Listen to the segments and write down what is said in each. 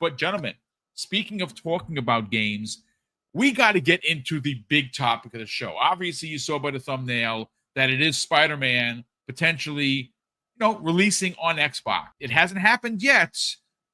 But gentlemen, speaking of talking about games, we got to get into the big topic of the show. Obviously, you saw by the thumbnail that it is Spider-Man potentially, releasing on Xbox. It hasn't happened yet,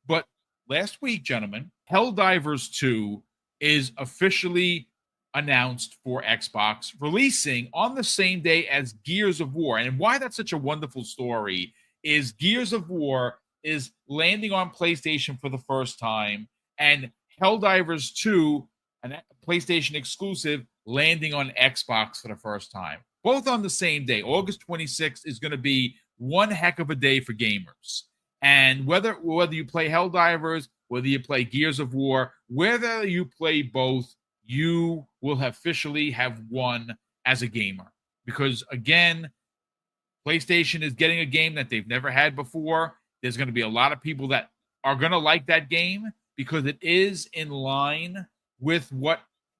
but last week, gentlemen, Helldivers 2 is officially announced for Xbox, releasing on the same day as Gears of War. And why that's such a wonderful story is Gears of War is landing on PlayStation for the first time, and Helldivers 2, a PlayStation exclusive, landing on Xbox for the first time. Both on the same day. August 26th is going to be one heck of a day for gamers. And whether you play Helldivers, whether you play Gears of War, whether you play both, you will officially have won as a gamer. Because, again, PlayStation is getting a game that they've never had before. There's going to be a lot of people that are going to like that game because it is in line with what,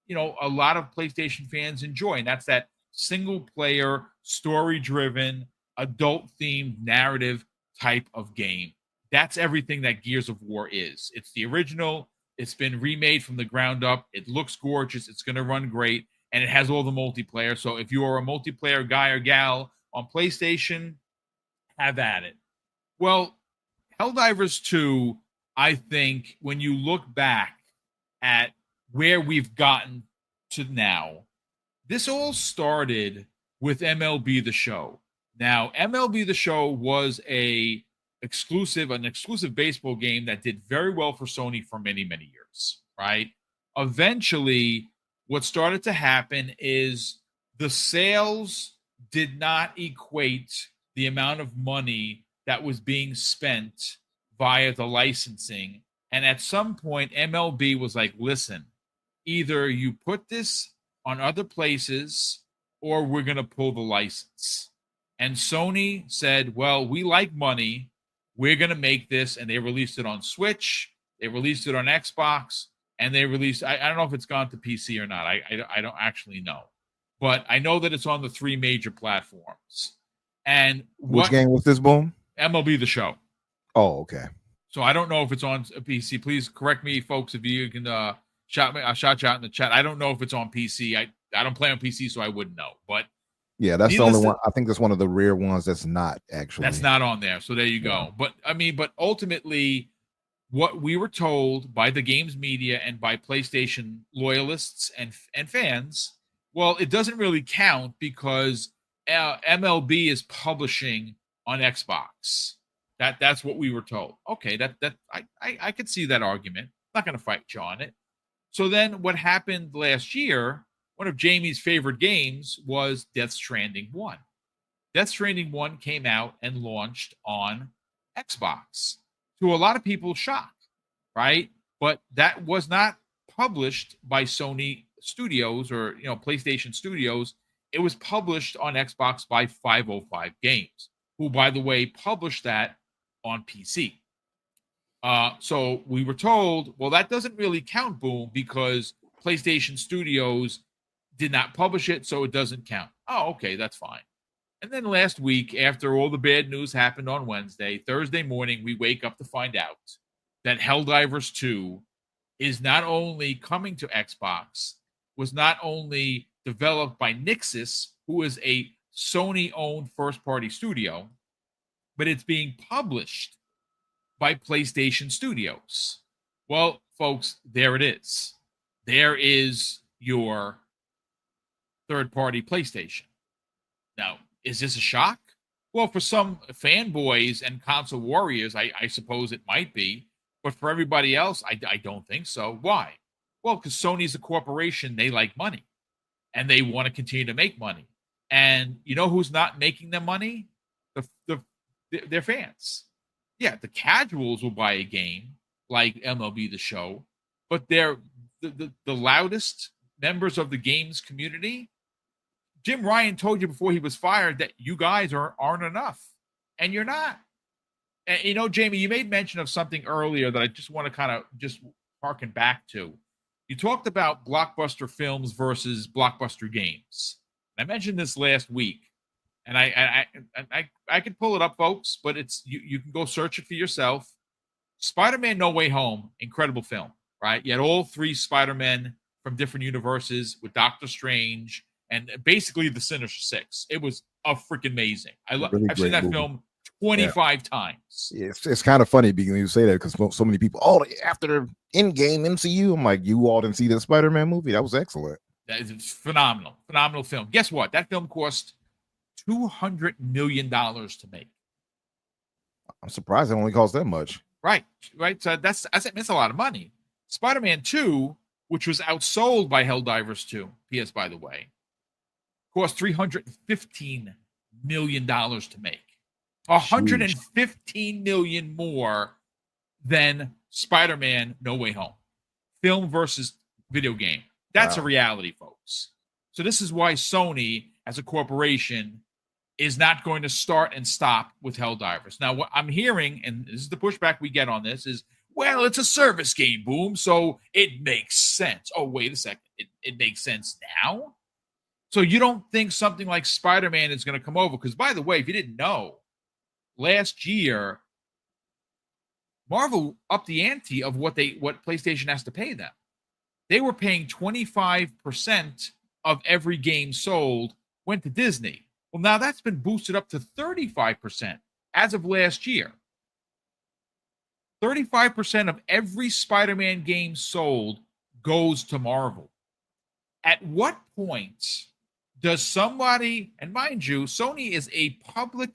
a lot of PlayStation fans enjoy. And that's that single-player, story-driven, adult-themed narrative type of game. That's everything that Gears of War is. It's the original. It's been remade from the ground up. It looks gorgeous. It's going to run great. And it has all the multiplayer. So if you are a multiplayer guy or gal on PlayStation, have at it. Well, Helldivers 2, I think, when you look back at where we've gotten to now, this all started with MLB The Show. Now, MLB The Show was an exclusive baseball game that did very well for Sony for many, many years, right? Eventually, what started to happen is the sales did not equate the amount of money that was being spent via the licensing. And at some point, MLB was like, listen, either you put this on other places or we're going to pull the license. And Sony said, well, we like money. We're going to make this. And they released it on Switch. They released it on Xbox. And they released, I don't know if it's gone to PC or not. I don't actually know. But I know that it's on the 3 major platforms. And which game was this, Boom? MLB The Show. Oh, okay. So I don't know if it's on a PC. Please correct me, folks, if you can shout you out in the chat. I don't know if it's on PC. I don't play on PC, so I wouldn't know. But yeah, that's the only one. I think that's one of the rare ones that's not actually. That's not on there. So there you go. But but ultimately, what we were told by the games media and by PlayStation loyalists and fans, well, it doesn't really count because MLB is publishing on Xbox. That's what we were told. Okay, I could see that argument. I'm not going to fight you on it. So then what happened last year, one of Jamie's favorite games was Death Stranding 1. Death Stranding 1 came out and launched on Xbox. To a lot of people's shock, right? But that was not published by Sony Studios or PlayStation Studios. It was published on Xbox by 505 Games, who, by the way, published that on PC. So we were told, well, that doesn't really count, Boom, because PlayStation Studios did not publish it, so it doesn't count. Oh, okay, that's fine. And then last week, after all the bad news happened on Wednesday, Thursday morning, we wake up to find out that Helldivers 2 is not only coming to Xbox, was not only developed by Nixxes, who is a Sony-owned first-party studio, but it's being published by PlayStation Studios. Well, folks, there it is. There is your third-party PlayStation. Now, is this a shock? Well, for some fanboys and console warriors, I suppose it might be. But for everybody else, I don't think so. Why? Well, because Sony's a corporation. They like money. And they want to continue to make money. And you know who's not making them money? Their fans. Yeah, the casuals will buy a game like MLB The Show. But they're the loudest members of the games community. Jim Ryan told you before he was fired that you guys aren't enough. And you're not. And, Jamie, you made mention of something earlier that I just want to kind of just harken back to. You talked about blockbuster films versus blockbuster games. I mentioned this last week, and I could pull it up, folks, but it's you can go search it for yourself. Spider-Man No Way Home, incredible film, right? You had all three Spider-Men from different universes with Doctor Strange and basically the Sinister Six. It was freaking amazing. Really I've seen great that movie. film 25 times. It's kind of funny because you say that because so many people, after the Endgame MCU, I'm like, you all didn't see the Spider-Man movie? That was excellent. That is phenomenal film. Guess what? That film cost $200 million to make. I'm surprised it only cost that much. Right. So that's a lot of money. Spider-Man 2, which was outsold by Helldivers 2, P.S. by the way, cost $315 million to make. $115 million more than Spider-Man No Way Home. Film versus video game. That's a reality, folks. So this is why Sony, as a corporation, is not going to start and stop with Helldivers. Now, what I'm hearing, and this is the pushback we get on this, is, well, it's a service game, Boom, so it makes sense. Oh, wait a second. It makes sense now? So you don't think something like Spider-Man is going to come over? Because, by the way, if you didn't know, last year, Marvel upped the ante of what PlayStation has to pay them. They were paying 25% of every game sold went to Disney. Well, now that's been boosted up to 35% as of last year. 35% of every Spider-Man game sold goes to Marvel. At what point does somebody, and mind you, Sony is a public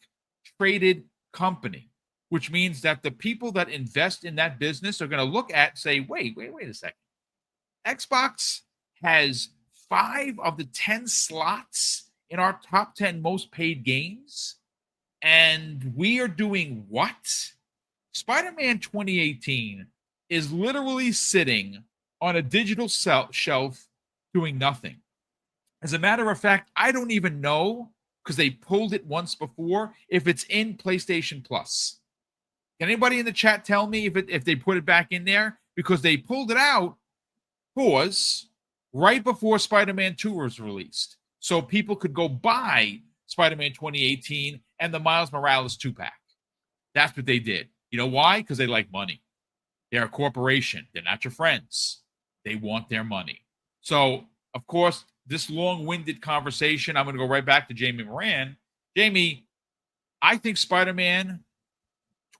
traded company, which means that the people that invest in that business are going to look at, say, wait a second. Xbox has 5 of the 10 slots in our top 10 most paid games, and we are doing what? Spider-Man 2018 is literally sitting on a digital shelf doing nothing. As a matter of fact, I don't even know, because they pulled it once before, if it's in PlayStation Plus. Can anybody in the chat tell me if they put it back in there? Because they pulled it out right before Spider-Man 2 was released. So people could go buy Spider-Man 2018 and the Miles Morales 2-pack. That's what they did. You know why? Because they like money. They're a corporation. They're not your friends. They want their money. So, of course, this long-winded conversation, I'm going to go right back to Jamie Moran. Jamie, I think Spider-Man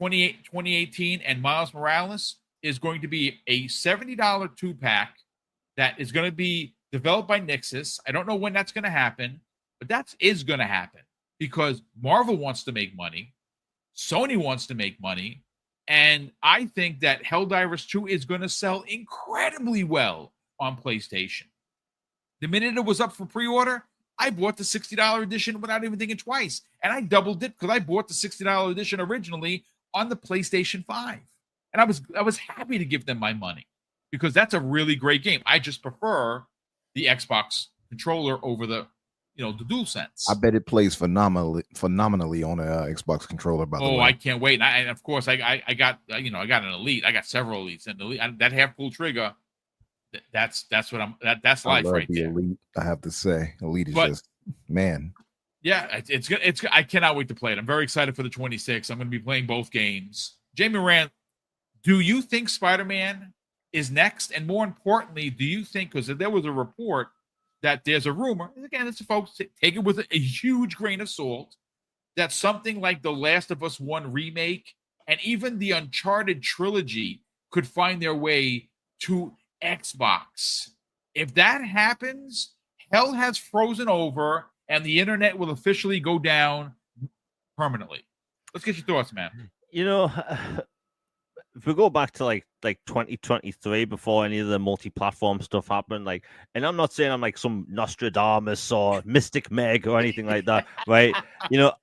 2018 and Miles Morales is going to be a $70 2-pack that is going to be developed by Nixxes. I don't know when that's going to happen, but that is going to happen because Marvel wants to make money. Sony wants to make money. And I think that Helldivers 2 is going to sell incredibly well on PlayStation. The minute it was up for pre-order, I bought the $60 edition without even thinking twice. And I doubled it because I bought the $60 edition originally on the PlayStation 5. And I was happy to give them my money because that's a really great game. I just prefer the Xbox controller over the DualSense. I bet it plays phenomenally on a Xbox controller. By the way, I can't wait! And of course, I got I got an Elite. I got several Elites, and that half pull trigger. That's what that's life right there. Elite, I have to say, Elite is just man. Yeah, it's good. I cannot wait to play it. I'm very excited for the 26. I'm going to be playing both games. Jamie Rand, do you think Spider-Man is next? And more importantly, do you think, because there was a report that there's a rumor, and again, it's folks, take it with a huge grain of salt, that something like the Last of Us 1 remake and even the Uncharted trilogy could find their way to Xbox. If that happens, hell has frozen over and the internet will officially go down permanently. Let's get your thoughts, man. If we go back to like 2023, before any of the multi-platform stuff happened, and I'm not saying I'm like some Nostradamus or Mystic Meg or anything like that, right?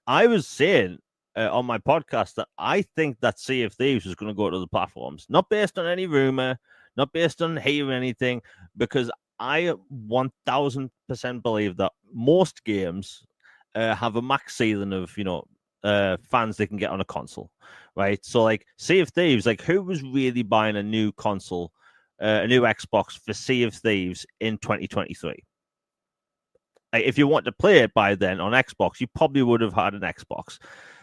I was saying on my podcast that I think that Sea of Thieves is going to go to the platforms, not based on any rumor, not based on hearing anything, because I 1000% believe that most games have a max ceiling of fans they can get on a console, right? So Sea of Thieves, who was really buying a new console, a new Xbox for Sea of Thieves in 2023? If you want to play it by then on Xbox, you probably would have had an Xbox.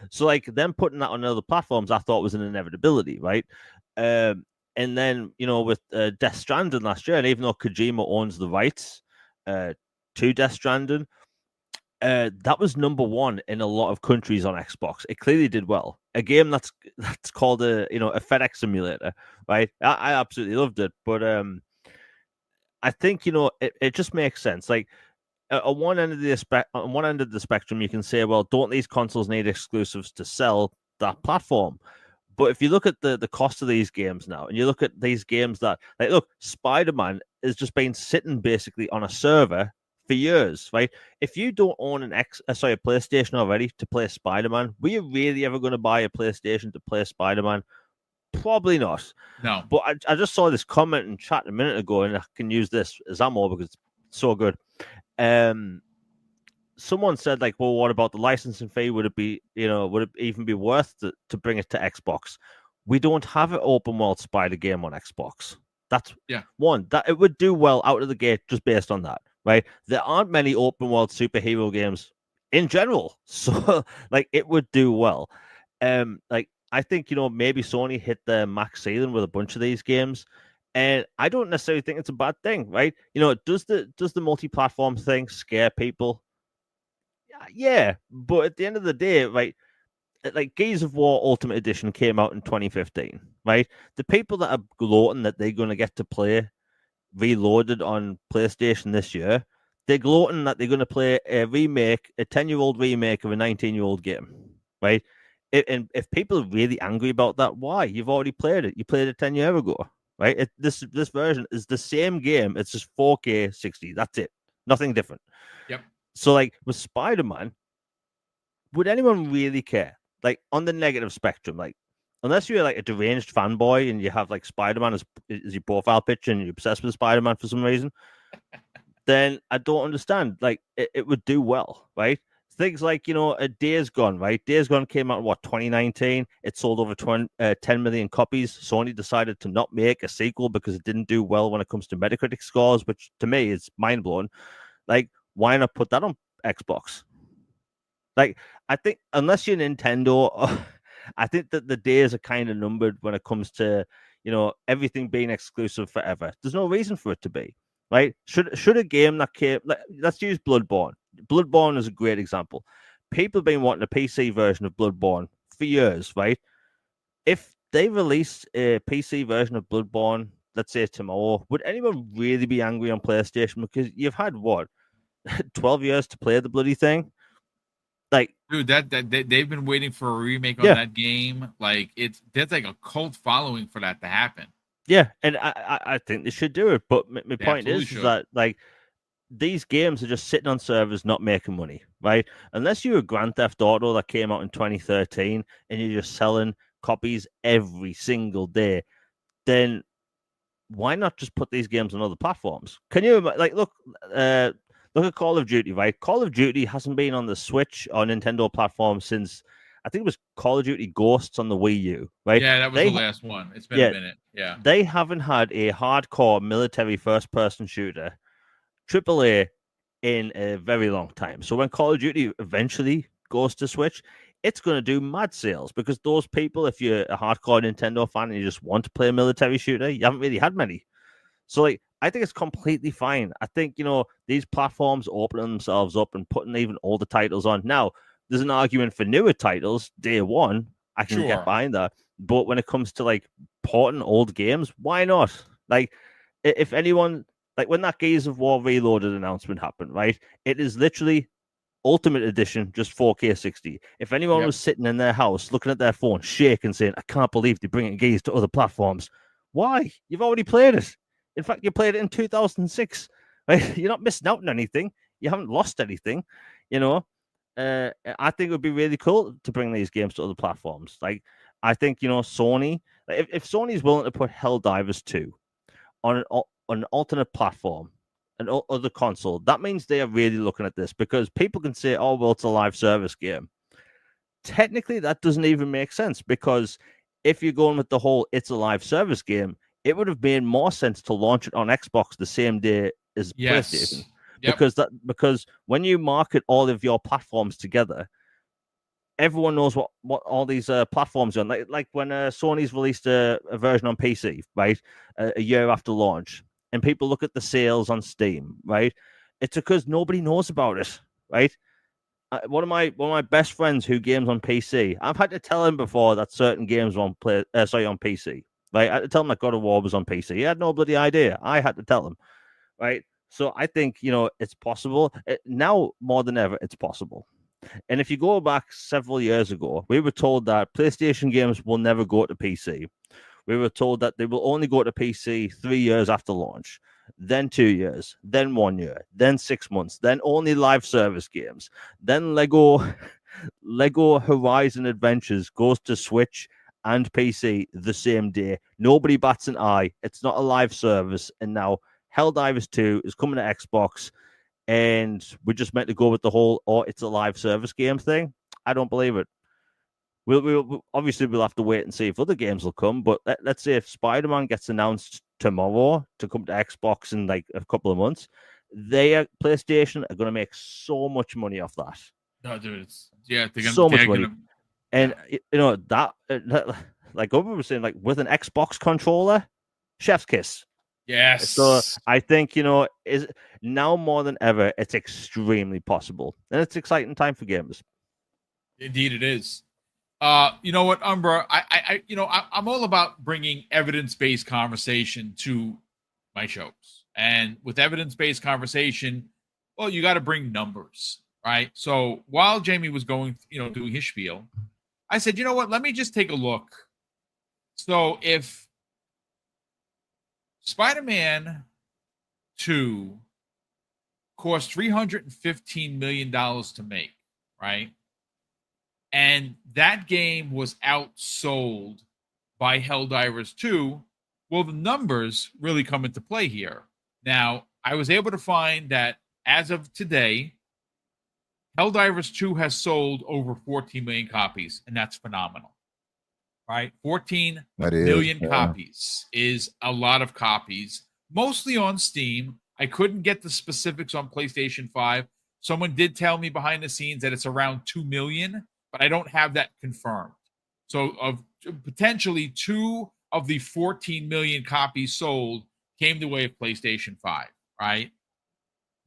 So them putting that on other platforms, I thought was an inevitability, right? And then, with Death Stranding last year, and even though Kojima owns the rights to Death Stranding, that was number one in a lot of countries on Xbox. It clearly did well. A game that's called a FedEx simulator, right? I absolutely loved it, but I think it just makes sense. Like on one end of the spectrum, you can say, well, don't these consoles need exclusives to sell that platform? But if you look at the cost of these games now, and you look at these games that, like, look, Spider-Man has just been sitting basically on a server for years, right? If you don't own a PlayStation already to play Spider-Man, were you really ever going to buy a PlayStation to play Spider-Man? Probably not. No. But I just saw this comment in chat a minute ago, and I can use this as ammo because it's so good. Someone said, like, well, what about the licensing fee? Would it even be worth to bring it to Xbox? We don't have an open world Spider game on Xbox. That's one that it would do well out of the gate just based on that, right? There aren't many open world superhero games in general, so like it would do well. Like I think maybe Sony hit the max ceiling with a bunch of these games. And I don't necessarily think it's a bad thing, right? Does the multi-platform thing scare people? Yeah, but at the end of the day, right, like Gears of War Ultimate Edition came out in 2015, right? The people that are gloating that they're going to get to play Reloaded on PlayStation this year, they're gloating that they're going to play a 10-year-old remake of a 19-year-old game, right? And if people are really angry about that, why? You've already played it. You played it 10 years ago, right? This version is the same game. It's just 4K 60. That's it. Nothing different. Yep. So, like, with Spider-Man, would anyone really care? Like, on the negative spectrum, like, unless you're, like, a deranged fanboy and you have, like, Spider-Man as your profile picture and you're obsessed with Spider-Man for some reason, then I don't understand. Like, it would do well, right? Things like, a Days Gone, right? Days Gone came out in, 2019? It sold over 10 million copies. Sony decided to not make a sequel because it didn't do well when it comes to Metacritic scores, which, to me, is mind-blowing. Like, why not put that on Xbox? Like, I think unless you're Nintendo, I think that the days are kind of numbered when it comes to, everything being exclusive forever. There's no reason for it to be, right? Should a game that came, let's use Bloodborne. Bloodborne is a great example. People have been wanting a PC version of Bloodborne for years, right? If they released a PC version of Bloodborne, let's say tomorrow, would anyone really be angry on PlayStation? Because you've had 12 years to play the bloody thing. Like, dude, they've been waiting for a remake on that game. Like, there's like a cult following for that to happen. Yeah, and I think they should do it. But my point is that, like, these games are just sitting on servers not making money, right? Unless you're a Grand Theft Auto that came out in 2013 and you're just selling copies every single day, then why not just put these games on other platforms? Can you, like, look at Call of Duty, right? Call of Duty hasn't been on the Switch or Nintendo platform since, I think it was Call of Duty Ghosts on the Wii U, right? Yeah, that was the last one. It's been a minute. Yeah. They haven't had a hardcore military first-person shooter, AAA, in a very long time. So when Call of Duty eventually goes to Switch, it's going to do mad sales because those people, if you're a hardcore Nintendo fan and you just want to play a military shooter, you haven't really had many. So, like, I think it's completely fine. I think, these platforms opening themselves up and putting even older titles on. Now, there's an argument for newer titles, day one. I can get behind that. But when it comes to, like, porting old games, why not? Like, if anyone, like, when that Gears of War Reloaded announcement happened, right? It is literally Ultimate Edition, just 4K 60. If anyone was sitting in their house looking at their phone, shaking, saying, I can't believe they're bringing Gears to other platforms. Why? You've already played it. In fact, you played it in 2006. Right? You're not missing out on anything. You haven't lost anything. I think it would be really cool to bring these games to other platforms. Like, I think, Sony, if Sony's willing to put Helldivers 2 on an alternate platform, an other console, that means they are really looking at this because people can say, oh, well, it's a live service game. Technically, that doesn't even make sense because if you're going with the whole it's a live service game, it would have made more sense to launch it on Xbox the same day as PlayStation. Because when you market all of your platforms together, everyone knows what all these platforms are on. Like when Sony's released a version on PC, right, a year after launch, and people look at the sales on Steam, right, it's because nobody knows about it, right? One of my best friends who games on PC, I've had to tell him before that certain games were on PC. Right, I had to tell him that God of War was on PC. He had no bloody idea. I had to tell him, right? So I think it's possible now more than ever. It's possible. And if you go back several years ago, we were told that PlayStation games will never go to PC. We were told that they will only go to PC 3 years after launch, then 2 years, then 1 year, then 6 months, then only live service games. Then Lego Horizon Adventures goes to Switch and PC the same day. Nobody bats an eye. It's not a live service. And now Helldivers 2 is coming to Xbox, and we're just meant to go with the whole, it's a live service game thing. I don't believe it. We'll obviously we'll have to wait and see if other games will come. But let's say if Spider-Man gets announced tomorrow to come to Xbox in like a couple of months, PlayStation are going to make so much money off that. No, dude, they're gonna, so much money. And that like Oprah was saying, like with an Xbox controller, chef's kiss. Yes. So I think is now more than ever, it's extremely possible, and it's exciting time for gamers. Indeed, it is. You know what, Umbra? I'm all about bringing evidence-based conversation to my shows, and with evidence-based conversation, well, you got to bring numbers, right? So while Jamie was going, doing his spiel, I said, you know what? Let me just take a look. So if Spider-Man 2 cost $315 million to make, right? And that game was outsold by Helldivers 2, well, the numbers really come into play here. Now, I was able to find that as of today, Helldivers 2 has sold over 14 million copies, and that's phenomenal. Right? 14 million copies is a lot of copies, mostly on Steam. I couldn't get the specifics on PlayStation 5. Someone did tell me behind the scenes that it's around 2 million, but I don't have that confirmed. So of potentially 2 of the 14 million copies sold came the way of PlayStation 5, right?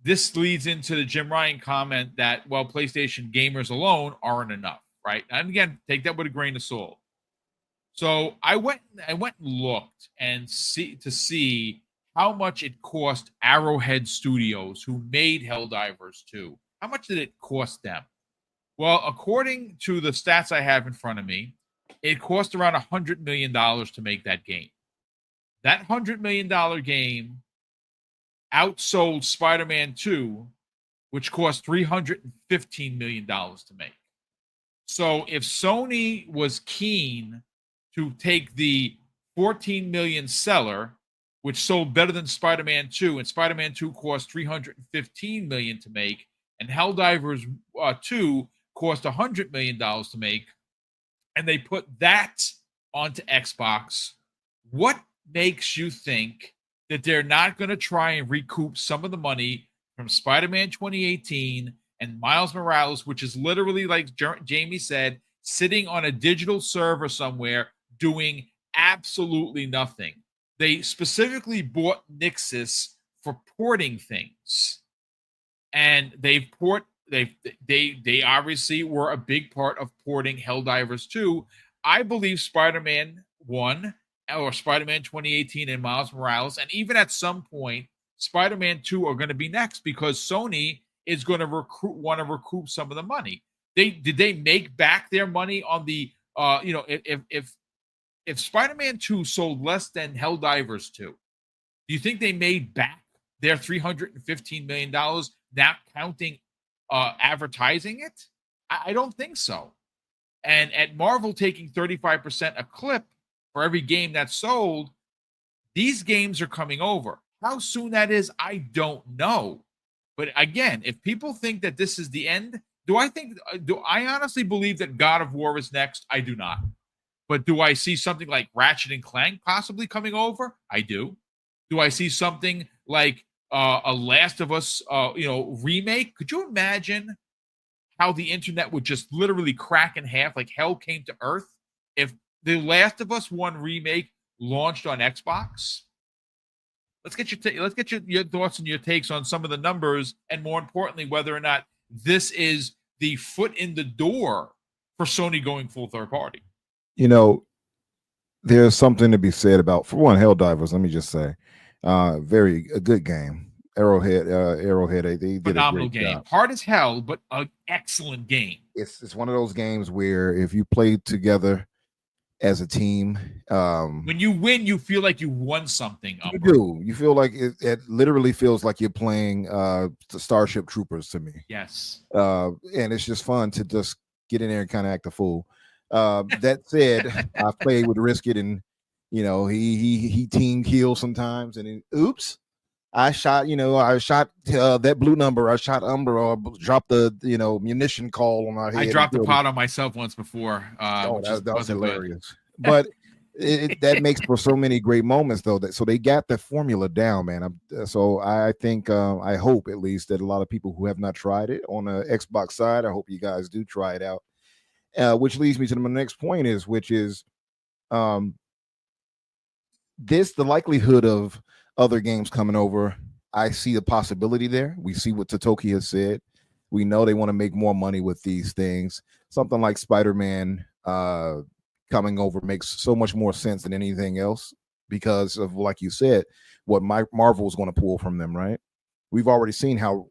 This leads into the Jim Ryan comment that, well, PlayStation gamers alone aren't enough, right? And again, take that with a grain of salt. So I went and looked and see how much it cost Arrowhead Studios, who made Helldivers 2. How much did it cost them? Well, according to the stats I have in front of me, it cost around $100 million to make that game. That $100 million game outsold Spider-Man 2, which cost $315 million to make. So if Sony was keen to take the 14 million seller, which sold better than Spider-Man 2, and Spider-Man 2 cost $315 million to make, and Helldivers 2 cost $100 million to make, and they put that onto Xbox, what makes you think that they're not going to try and recoup some of the money from Spider-Man 2018 and Miles Morales, which is literally, like Jamie said, sitting on a digital server somewhere doing absolutely nothing? They specifically bought Nixxes for porting things, and they obviously were a big part of porting Helldivers 2. I believe Spider-Man 1 or Spider-Man 2018 and Miles Morales, and even at some point Spider-Man 2 are going to be next, because Sony is going to want to recoup some of the money. Did they make back their money on the if Spider-Man 2 sold less than Helldivers 2, do you think they made back their $315 million, not counting advertising it? I don't think so. And at Marvel taking 35% a clip for every game that's sold, these games are coming over. How soon that is, I don't know. But again, if people think that this is the end, do I honestly believe that God of War is next? I do not. But do I see something like Ratchet and Clank possibly coming over? I do. Do I see something like a Last of Us remake? Could you imagine how the internet would just literally crack in half, like hell came to earth, if The Last of Us 1 remake launched on Xbox? Let's get your thoughts and your takes on some of the numbers, and more importantly, whether or not this is the foot in the door for Sony going full third party. You know, there's something to be said about, for one, Helldivers. Let me just say, a good game. Arrowhead, they did Phenomenal a great game, job. hard as hell, but an excellent game. It's one of those games where if you play together as a team, when you win, you feel like you won something. You do. You feel like it literally feels like you're playing the Starship Troopers to me. Yes. And it's just fun to just get in there and kind of act a fool. That said, I've played with Riskit, and he team kills sometimes, and oops, I shot that blue number. I shot Umbra, or dropped the munition call on our head. I dropped the pot on myself once before. That was hilarious. But that makes for so many great moments, though. So they got the formula down, man. So I think, I hope at least that a lot of people who have not tried it on the Xbox side, I hope you guys do try it out. Which leads me to the next point which is the likelihood of other games coming over. I see the possibility there. We see what Totoki has said. We know they want to make more money with these things. Something like Spider-Man coming over makes so much more sense than anything else because of, like you said, what Marvel is going to pull from them, right? We've already seen how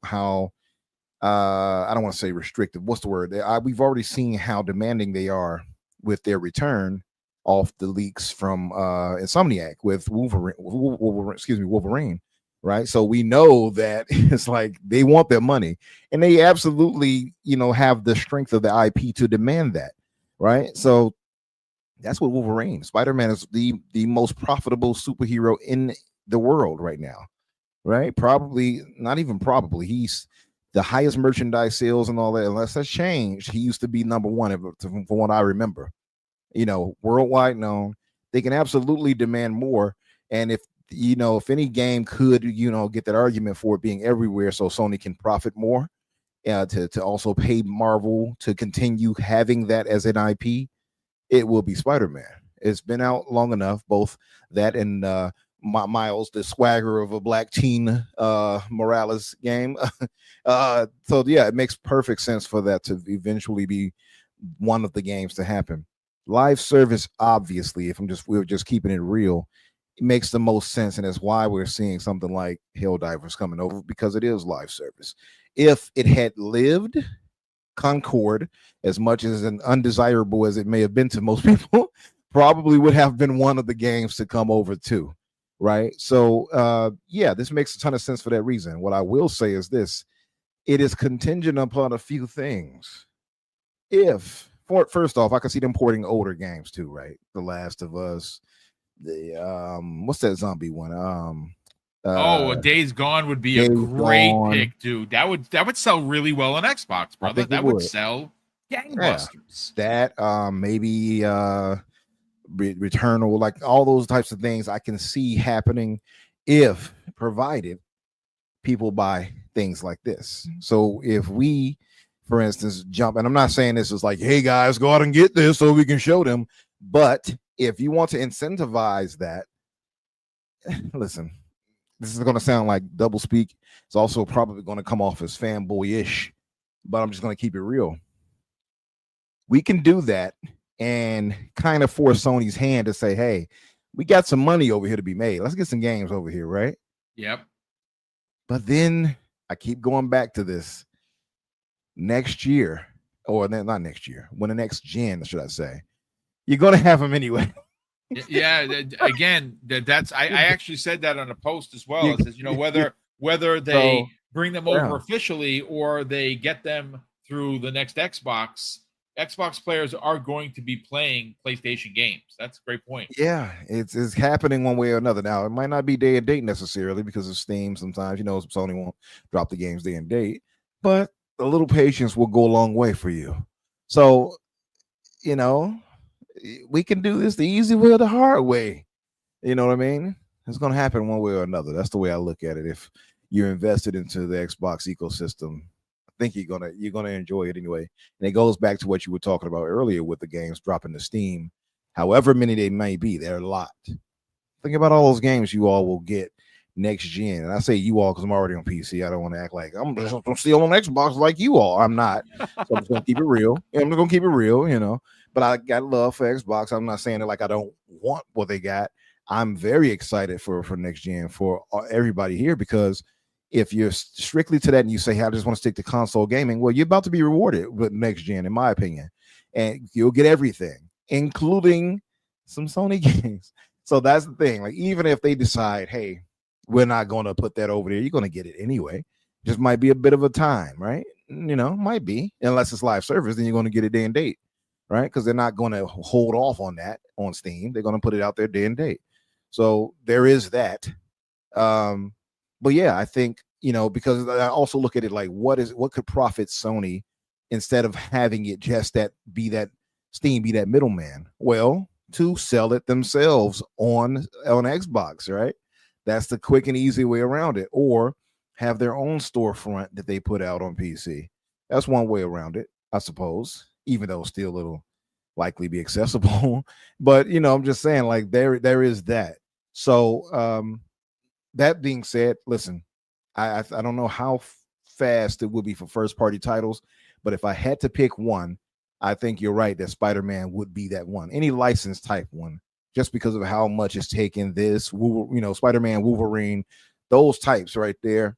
I don't want to say restrictive. What's the word? We've already seen how demanding they are with their return off the leaks from Insomniac with Wolverine, right? So we know that it's like they want their money, and they absolutely, have the strength of the IP to demand that, right? So that's what Wolverine. Spider-Man is the most profitable superhero in the world right now, right? Probably, not even probably. He's the highest merchandise sales and all that. Unless that's changed, he used to be number one from what I remember. Worldwide known. They can absolutely demand more. And if any game could, get that argument for it being everywhere so Sony can profit more, to also pay Marvel to continue having that as an IP, it will be Spider-Man. It's been out long enough, both that and Miles, the swagger of a black teen Morales game. So yeah, it makes perfect sense for that to eventually be one of the games to happen. Live service, obviously, if we're just keeping it real, it makes the most sense, and that's why we're seeing something like Helldivers coming over, because it is live service. If it had lived, Concord, as much as an undesirable as it may have been to most people, probably would have been one of the games to come over too, right? So yeah, this makes a ton of sense for that reason. What I will say is this: it is contingent upon a few things. First off, I can see them porting older games too, right? The Last of Us, the what's that zombie one? Days Gone would be a great pick, dude. That would sell really well on Xbox, brother. That would sell gangbusters. Yeah. That maybe Returnal, like all those types of things I can see happening if provided people buy things like this. So if we, for instance, jump, and I'm not saying this is like, hey guys, go out and get this so we can show them, but if you want to incentivize that, listen, this is going to sound like double speak. It's also probably going to come off as fanboy-ish, but I'm just going to keep it real. We can do that and kind of force Sony's hand to say, hey, we got some money over here to be made. Let's get some games over here, right? Yep. But then I keep going back to this. Next year, or not next year, when the next gen, should I say, you're going to have them anyway. Yeah, again, I actually said that on a post as well. It says, whether they bring them over officially or they get them through the next Xbox players are going to be playing PlayStation games. That's a great point. Yeah, it's happening one way or another. Now, it might not be day and date necessarily because of Steam. Sometimes, Sony won't drop the games day and date, but a little patience will go a long way for you. So, we can do this the easy way or the hard way. You know what I mean? It's going to happen one way or another. That's the way I look at it. If you're invested into the Xbox ecosystem, I think you're gonna enjoy it anyway. And it goes back to what you were talking about earlier with the games dropping to Steam. However many they may be, they're a lot. Think about all those games you all will get next gen. And I say you all because I'm already on PC. I don't want to act like I'm still on Xbox like you all. I'm not. So I'm just gonna keep it real. I'm gonna keep it real, you know. But I got love for Xbox. I'm not saying it like I don't want what they got. I'm very excited for next gen for everybody here, because if you're strictly to that and you say, hey, I just want to stick to console gaming, well, you're about to be rewarded with next gen, in my opinion, and you'll get everything, including some Sony games. So that's the thing. Like, even if they decide, hey, we're not going to put that over there, you're going to get it anyway. Just might be a bit of a time, right? You know, might be, unless it's live service, then you're going to get it day and date, right? Because they're not going to hold off on that on Steam. They're going to put it out there day and date. So there is that. But yeah, I think, you know, because I also look at it like, what could profit Sony instead of having it just that Steam be that middleman? Well, to sell it themselves on Xbox, right? That's the quick and easy way around it. Or have their own storefront that they put out on PC. That's one way around it, I suppose, even though still it'll likely be accessible. But, you know, I'm just saying, like, there is that. So that being said, listen, I don't know how fast it will be for first party titles, but if I had to pick one, I think you're right that Spider-Man would be that one. Any licensed type one, just because of how much it's taken this, you know, Spider-Man, Wolverine, those types right there.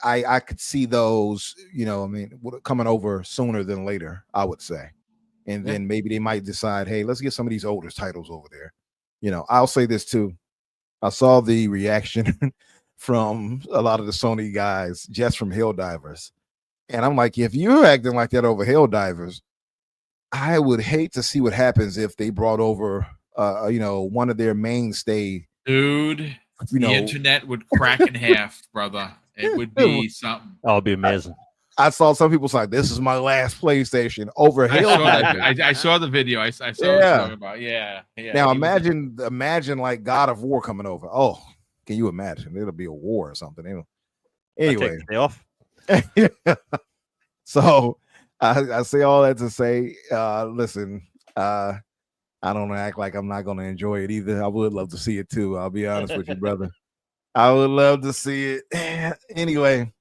I could see those, you know, I mean, coming over sooner than later, I would say. And then maybe they might decide, hey, let's get some of these older titles over there. You know, I'll say this too. I saw the reaction from a lot of the Sony guys just from Helldivers. And I'm like, if you're acting like that over Helldivers, I would hate to see what happens if they brought over, you know, one of their mainstay. Dude, you know, the internet would crack in half, brother. It would be something. That would be amazing. I saw some people say, this is my last PlayStation over Helldivers. I saw the video. I saw what you're talking about. Yeah. Now imagine like God of War coming over. Oh, can you imagine? It'll be a war or something. Anyway, off. So I say all that to say, listen, I don't act like I'm not going to enjoy it either. I would love to see it too. I'll be honest with you, brother. I would love to see it. Anyway,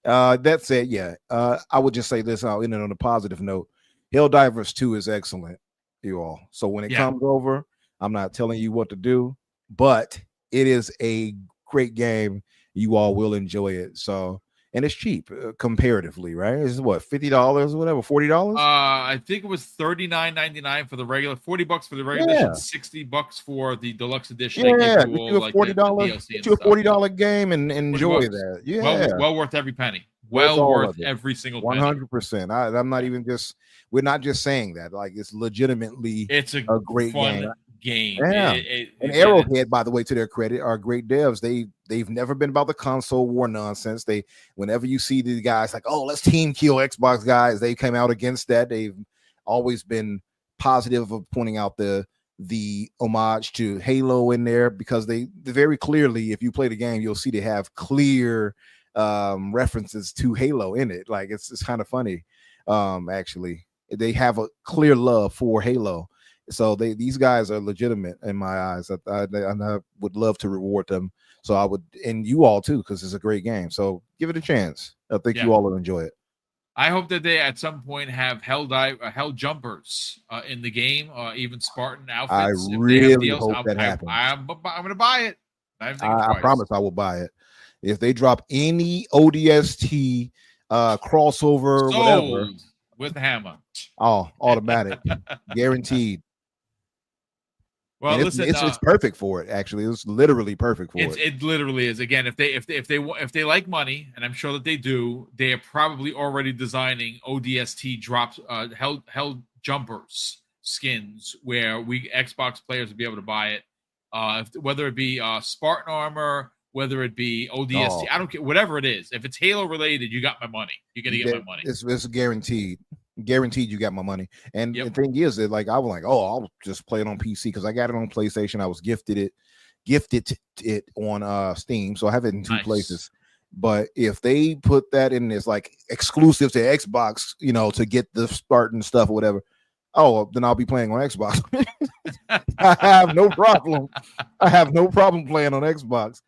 that said, yeah, I would just say this. I'll end it on a positive note. Helldivers 2 is excellent, you all. So when it comes over, I'm not telling you what to do, but it is a great game. You all will enjoy it. So, and it's cheap comparatively, right? It's what, $50 or whatever, $40? I think it was $39.99 for the regular, $40 for the regular edition, $60 for the deluxe edition. Yeah, get you a $40, get you a $40 game and enjoy that. Yeah, well worth every penny. Well worth every single penny. 100%. I'm not even just. We're not just saying that. Like, it's legitimately. It's a great game. Yeah. And Arrowhead, by the way, to their credit, are great devs. They've never been about the console war nonsense. Whenever you see these guys like, oh, let's team kill Xbox guys, they came out against that. They've always been positive of pointing out the homage to Halo in there, because they very clearly, if you play the game, you'll see they have clear references to Halo in it. Like, it's kind of funny. Actually, they have a clear love for Halo. So these guys are legitimate in my eyes. I would love to reward them. So I would, and you all too, because it's a great game. So give it a chance. I think you all will enjoy it. I hope that they at some point have hell jumpers in the game, even Spartan outfits. I really hope that happens. I'm going to buy it. I promise I will buy it. If they drop any ODST crossover, whatever, with the hammer. Oh, automatic, guaranteed. Well, listen, it's perfect for it. Actually, it's literally perfect for it. It literally is. Again, if they like money, and I'm sure that they do, they are probably already designing ODST drops, hell jumpers skins, where Xbox players will be able to buy it. Whether it be Spartan armor, whether it be ODST, I don't care. Whatever it is, if it's Halo related, you got my money. You're gonna get my money. It's guaranteed. Guaranteed you got my money. And the thing is that, like, I was like, I'll just play it on PC because I got it on PlayStation. I was gifted it on Steam, so I have it in two places. But if they put that in this like exclusive to Xbox, you know, to get the Spartan stuff or whatever, then I'll be playing on Xbox. I have no problem. I have no problem playing on Xbox.